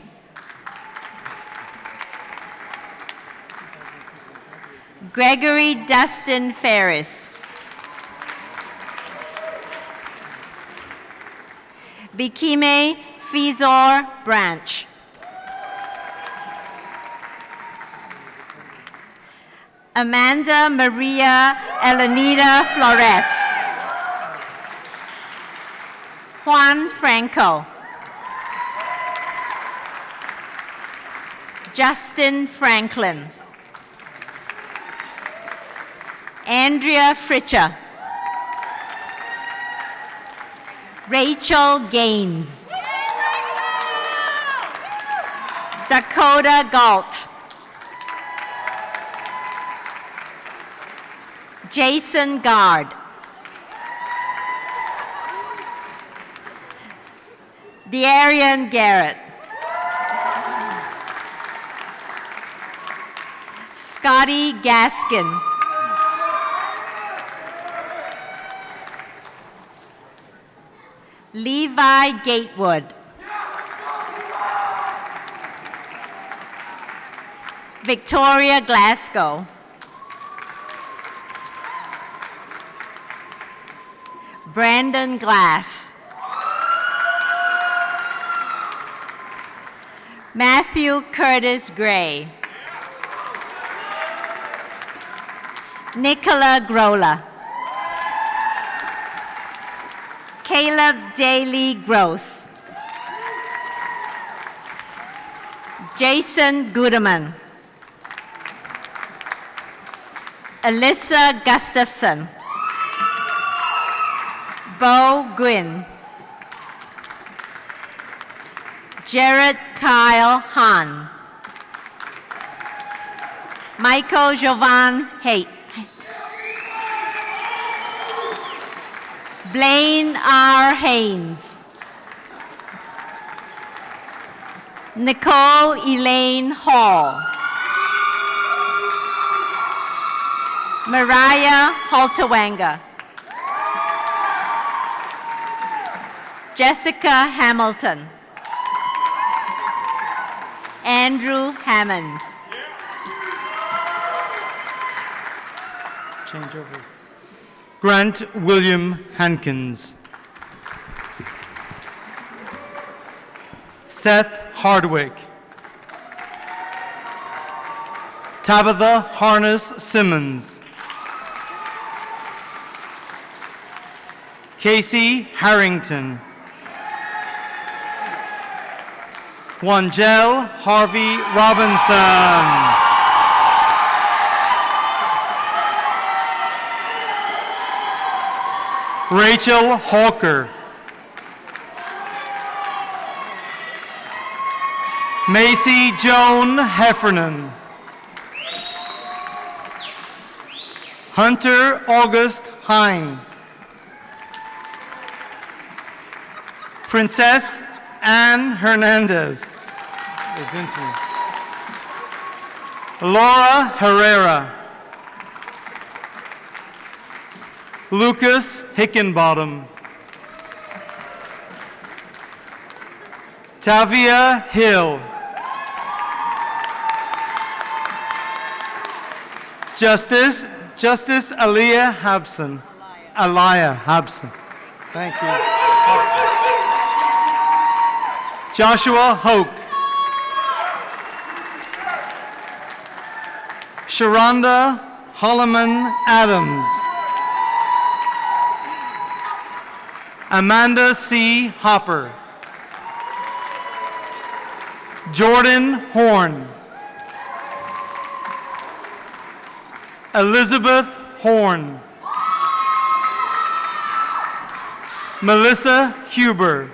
I: Gregory Dustin Ferris. Bikime Fizor Branch. Amanda Maria Elenita Flores. Juan Franco. Justin Franklin. Andrea Fritcher. Rachel Gaines. Dakota Galt. Jason Gard. Dearian Garrett. Scotty Gaskin. Levi Gatewood. Victoria Glasgow. Brandon Glass. Matthew Curtis Gray. Nicola Grola. Caleb Daly Gross. Jason Gudeman. Alyssa Gustafson. Bo Gwynn. Jared Kyle Hahn. Michael Jovan Haight. Blaine R. Haynes. Nicole Elaine Hall. Mariah Haltawanga. Jessica Hamilton. Andrew Hammond.
J: Change over. Grant William Hankins. Seth Hardwick. Tabitha Harness Simmons. Casey Harrington. Wangel Harvey Robinson. Rachel Hawker. Macy Joan Heffernan. Hunter August Hine. Princess Anne Hernandez. Laura Herrera. Lucas Hickenbottom. Tavia Hill. Justice Aliyah Habson. Aliyah Habson. Thank you. Joshua Hoke. Sharonda Holloman Adams. Amanda C. Hopper. Jordan Horn. Elizabeth Horn. Melissa Huber.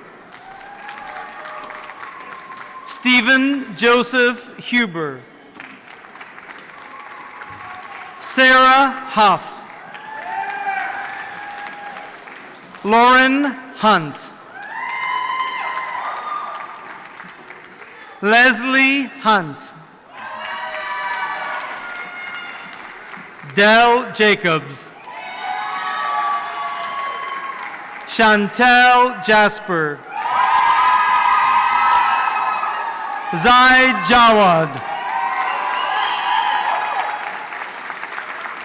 J: Stephen Joseph Huber. Sarah Huff. Lauren Hunt. Leslie Hunt. Dell Jacobs. Chantel Jasper. Zaid Jawad.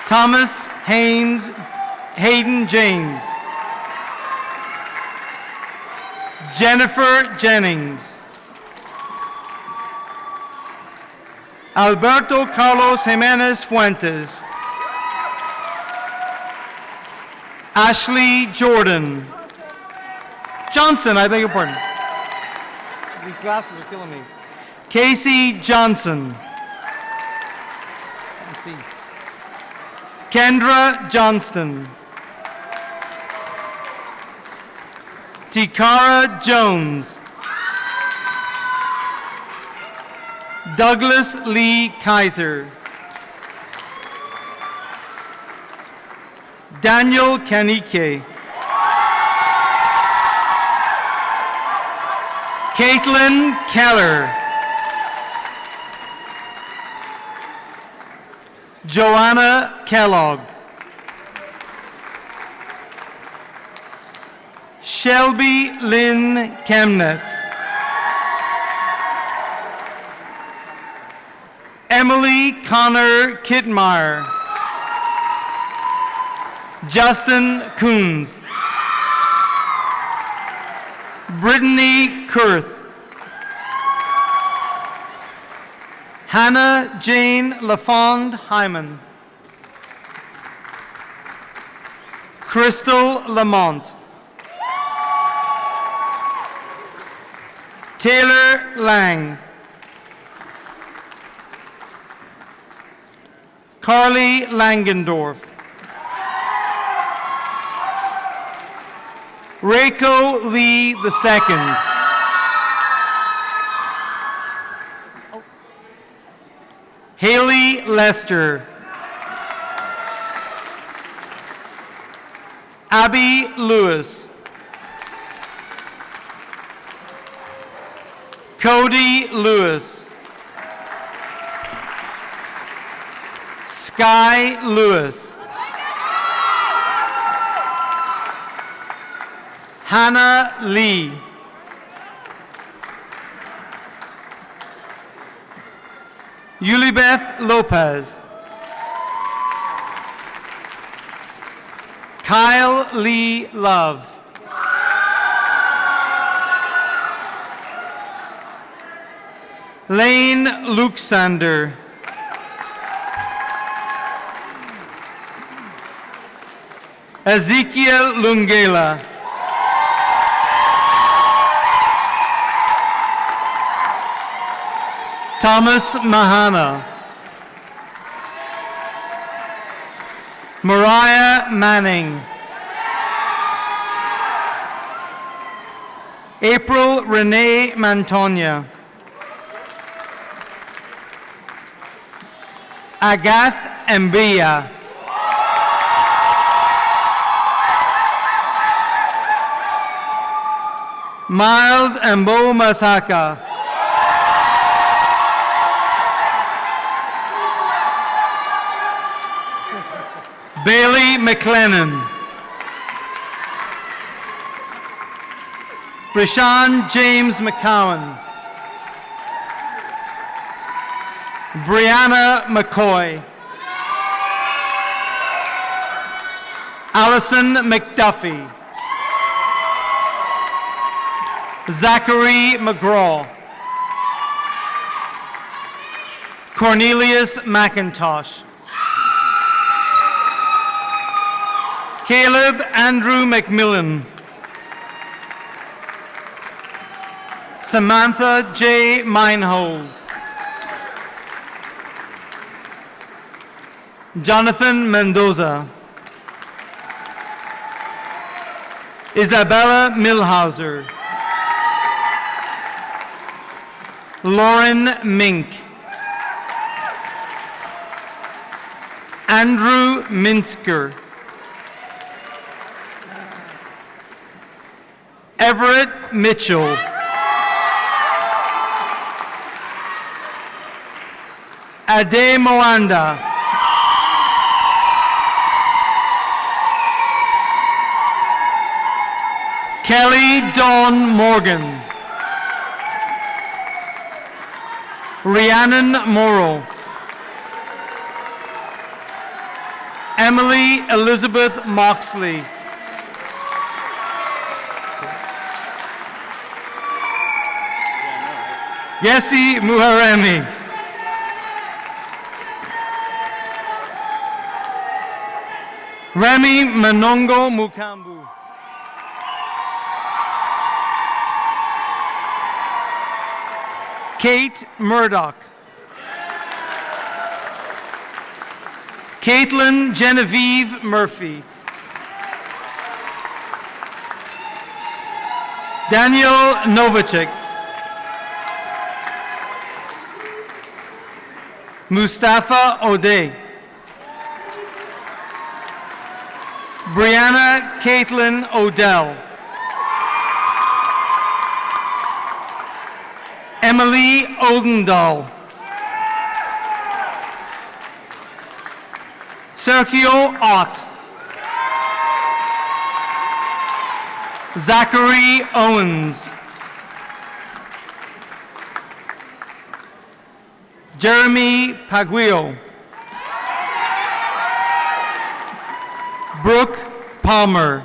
J: Thomas Hayden James. Jennifer Jennings. Alberto Carlos Jimenez Fuentes. Ashley Jordan. Johnson, I beg your pardon. These glasses are killing me. Casey Johnson. Let's see. Kendra Johnston. Tikara Jones. Douglas Lee Kaiser. Daniel Kanike. Caitlin Keller. Joanna Kellogg. Shelby Lynn Chemnitz. Emily Connor Kittmeyer. Justin Coons. Brittany Kurth. Hannah Jane LaFond Hyman. Crystal Lamont. Taylor Lang. Carly Langendorf. Reiko Lee II. Haley Lester. Abby Lewis. Cody Lewis. Sky Lewis. Hannah Lee. Yulibeth Lopez. Kyle Lee Love. Lane Luxander. Ezekiel Lungela. Thomas Mahana. Mariah Manning. April Renee Mantonia. Agath Mbia. Miles Mbo Masaka. Bailey McLennan. Brashawn James McCowan. Brianna McCoy. Allison McDuffie. Zachary McGraw. Cornelius McIntosh. Caleb Andrew McMillan. Samantha J. Meinhold. Jonathan Mendoza. Isabella Milhauser. Lauren Mink. Andrew Minsker. Everett Mitchell. Ade Moanda. Kelly Dawn Morgan. Rhiannon Morrow. Emily Elizabeth Moxley. Yesi Muharemi. Remy Manongo Mukambu. Kate Murdoch. Caitlin Genevieve Murphy. Daniel Novacek. Mustafa O'Day. Brianna Caitlin Odell. Emily Odendahl. Sergio Ott. Zachary Owens. Jeremy Paguio. Brooke Palmer.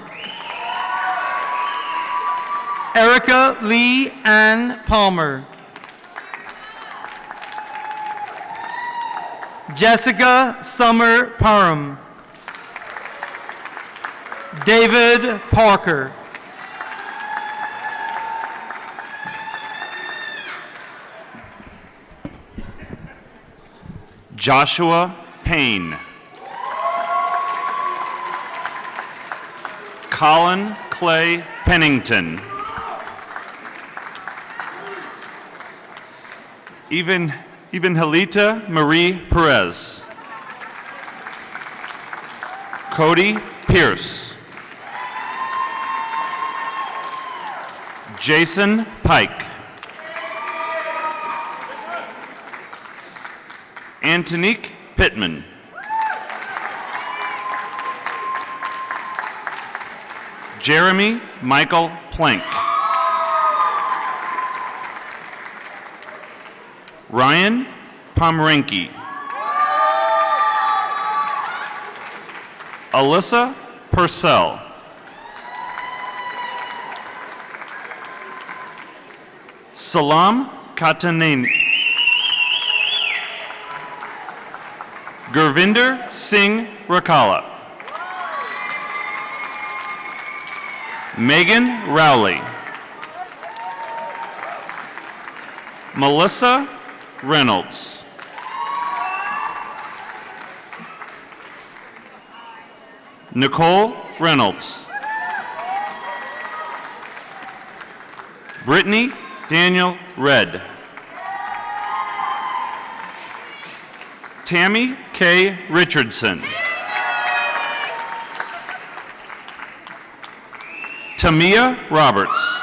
J: Erica Lee Ann Palmer. Jessica Summer Parham. David Parker.
K: Joshua Payne. Colin Clay Pennington. Evangelita Marie Perez. Cody Pierce. Jason Pike. Antonique Pittman. Jeremy Michael Plank. Ryan Pomeranke. Alyssa Purcell. Salam Katanani. Gurvinder Singh Rakala. Megan Rowley. Melissa Reynolds. Nicole Reynolds. Brittany Daniel Red. Tammy K. Richardson. Tamia Roberts.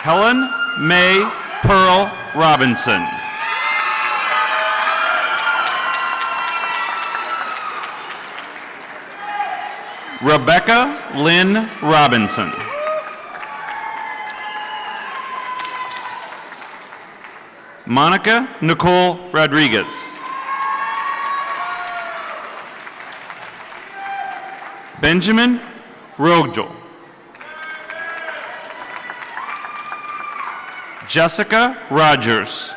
K: Helen May Pearl Robinson. Rebecca Lynn Robinson. Monica Nicole Rodriguez. Benjamin Rogel. Jessica Rogers.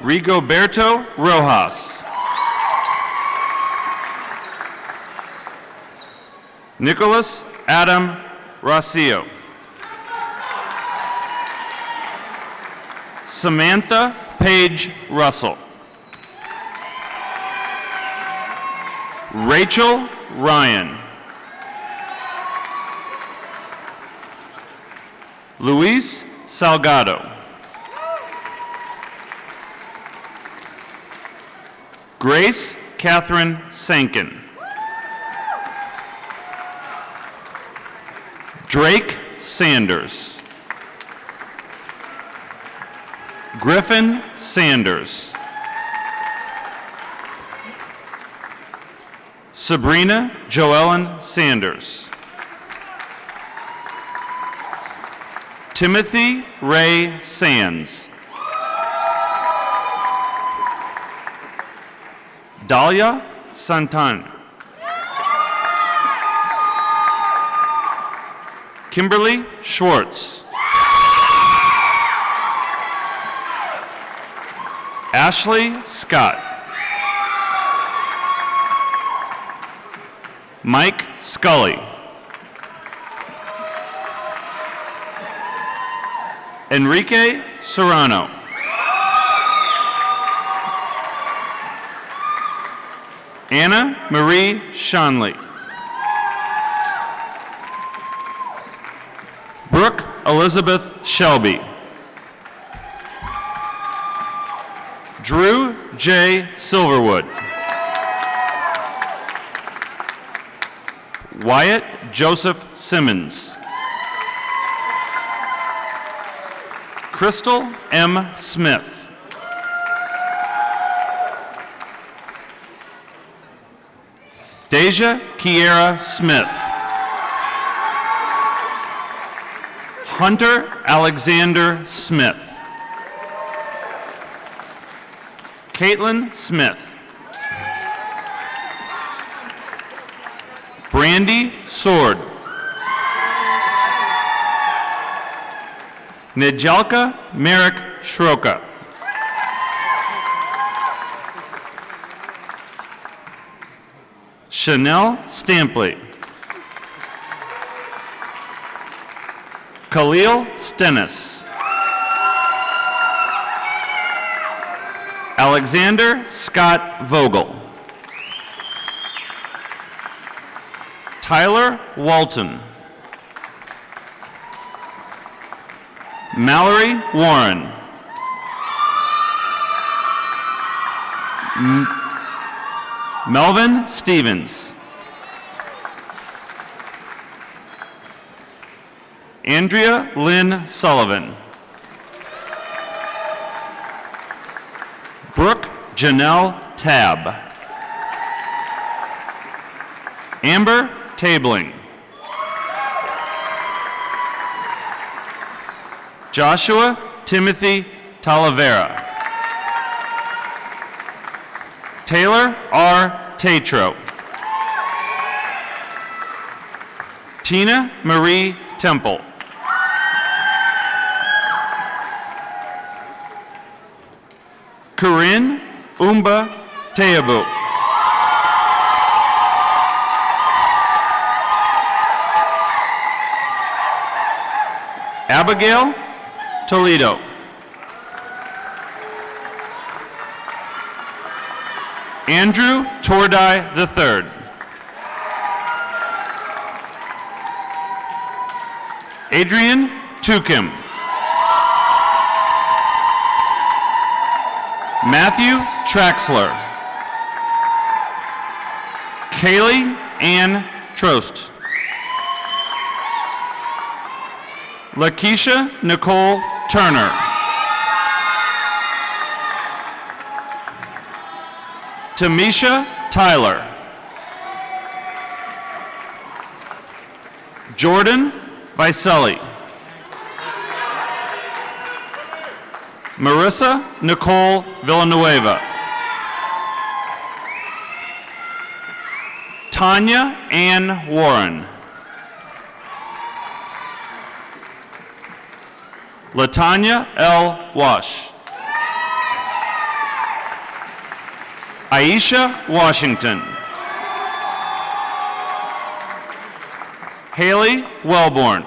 K: Rigoberto Rojas. Nicholas Adam Rocio. Samantha Page Russell. Rachel Ryan. Luis Salgado. Grace Catherine Sankin. Drake Sanders. Griffin Sanders. Sabrina Joellen Sanders. Timothy Ray Sands. Dahlia Santana. Kimberly Schwartz. Ashley Scott. Mike Scully. Enrique Serrano. Anna Marie Shanley. Brooke Elizabeth Shelby. Drew J. Silverwood. Wyatt Joseph Simmons. Crystal M. Smith. Deja Kiera Smith. Hunter Alexander Smith. Caitlin Smith. Brandy Sword. Nijalka Merrick Shroka. Chanel Stampley. Khalil Stennis. Alexander Scott Vogel. Tyler Walton. Mallory Warren. Melvin Stevens. Andrea Lynn Sullivan. Brooke Janelle Tabb. Amber Tabling. Joshua Timothy Talavera. Taylor R. Tatro. Tina Marie Temple. Corinne Umba Teabu. Abigail Toledo. Andrew Tordai III. Adrian Tukim. Matthew Traxler. Kaylee Ann Trost. Lakeisha Nicole Turner. Tamisha Tyler. Jordan Vicelli. Marissa Nicole Villanueva. Tanya Ann Warren. Latanya L. Wash. Aisha Washington. Haley Wellborn.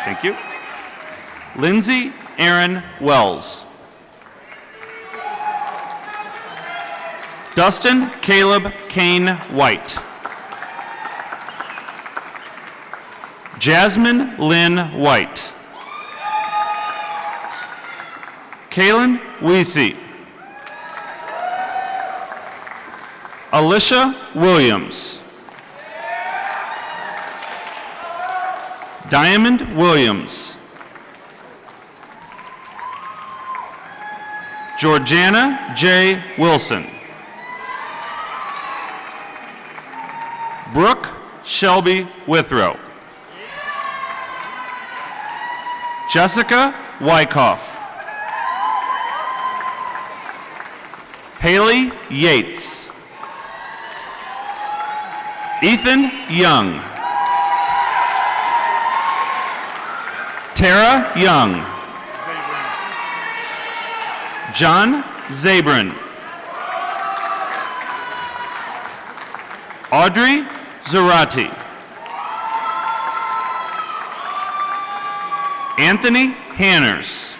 K: Thank you. Lindsay Aaron Wells. Dustin Caleb Kane White. Jasmine Lynn White. Kaylin Weesey. Alicia Williams. Diamond Williams. Georgiana J. Wilson. Brooke Shelby Withrow. Jessica Wyckoff. Haley Yates. Ethan Young. Tara Young. John Zabrin. Audrey Zarati. Anthony Hanners.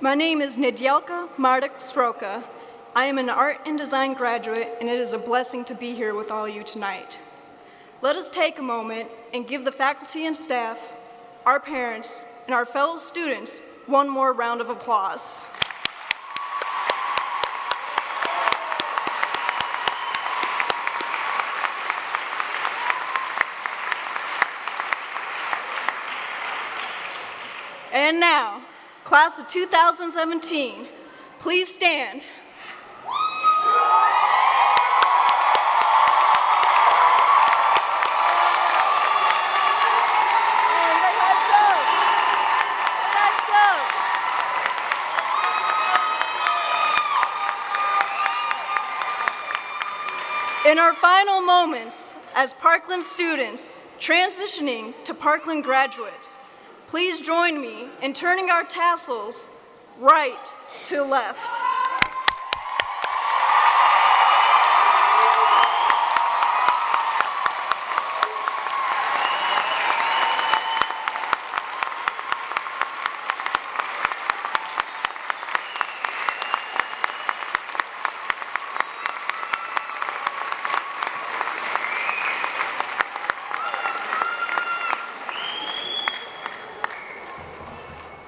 L: My name is Nedielka Mardik Sroka. I am an art and design graduate, and it is a blessing to be here with all you tonight. Let us take a moment and give the faculty and staff, our parents, and our fellow students one more round of applause. And now, class of 2017, please stand. In our final moments as Parkland students transitioning to Parkland graduates, please join me in turning our tassels right to left.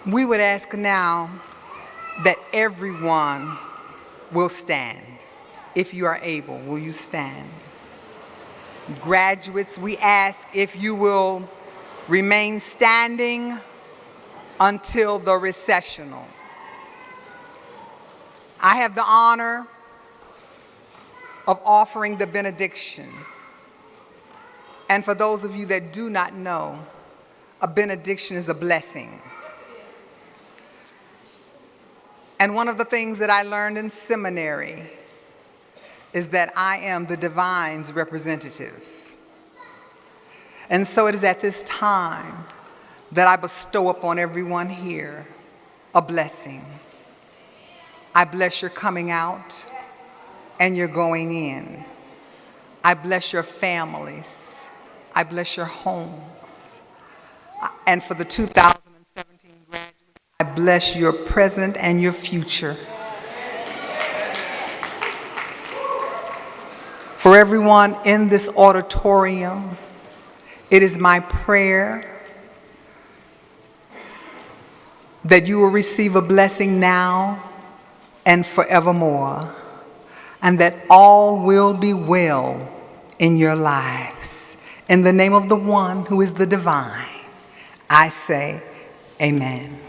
A: We would ask now that everyone will stand. If you are able, will you stand? Graduates, we ask if you will remain standing until the recessional. I have the honor of offering the benediction. And for those of you that do not know, a benediction is a blessing. And one of the things that I learned in seminary is that I am the divine's representative. And so it is at this time that I bestow upon everyone here a blessing. I bless your coming out and your going in. I bless your families. I bless your homes. And for the 2017 graduates, I bless your present and your future. For everyone in this auditorium, it is my prayer that you will receive a blessing now and forevermore, and that all will be well in your lives. In the name of the one who is the divine, I say amen.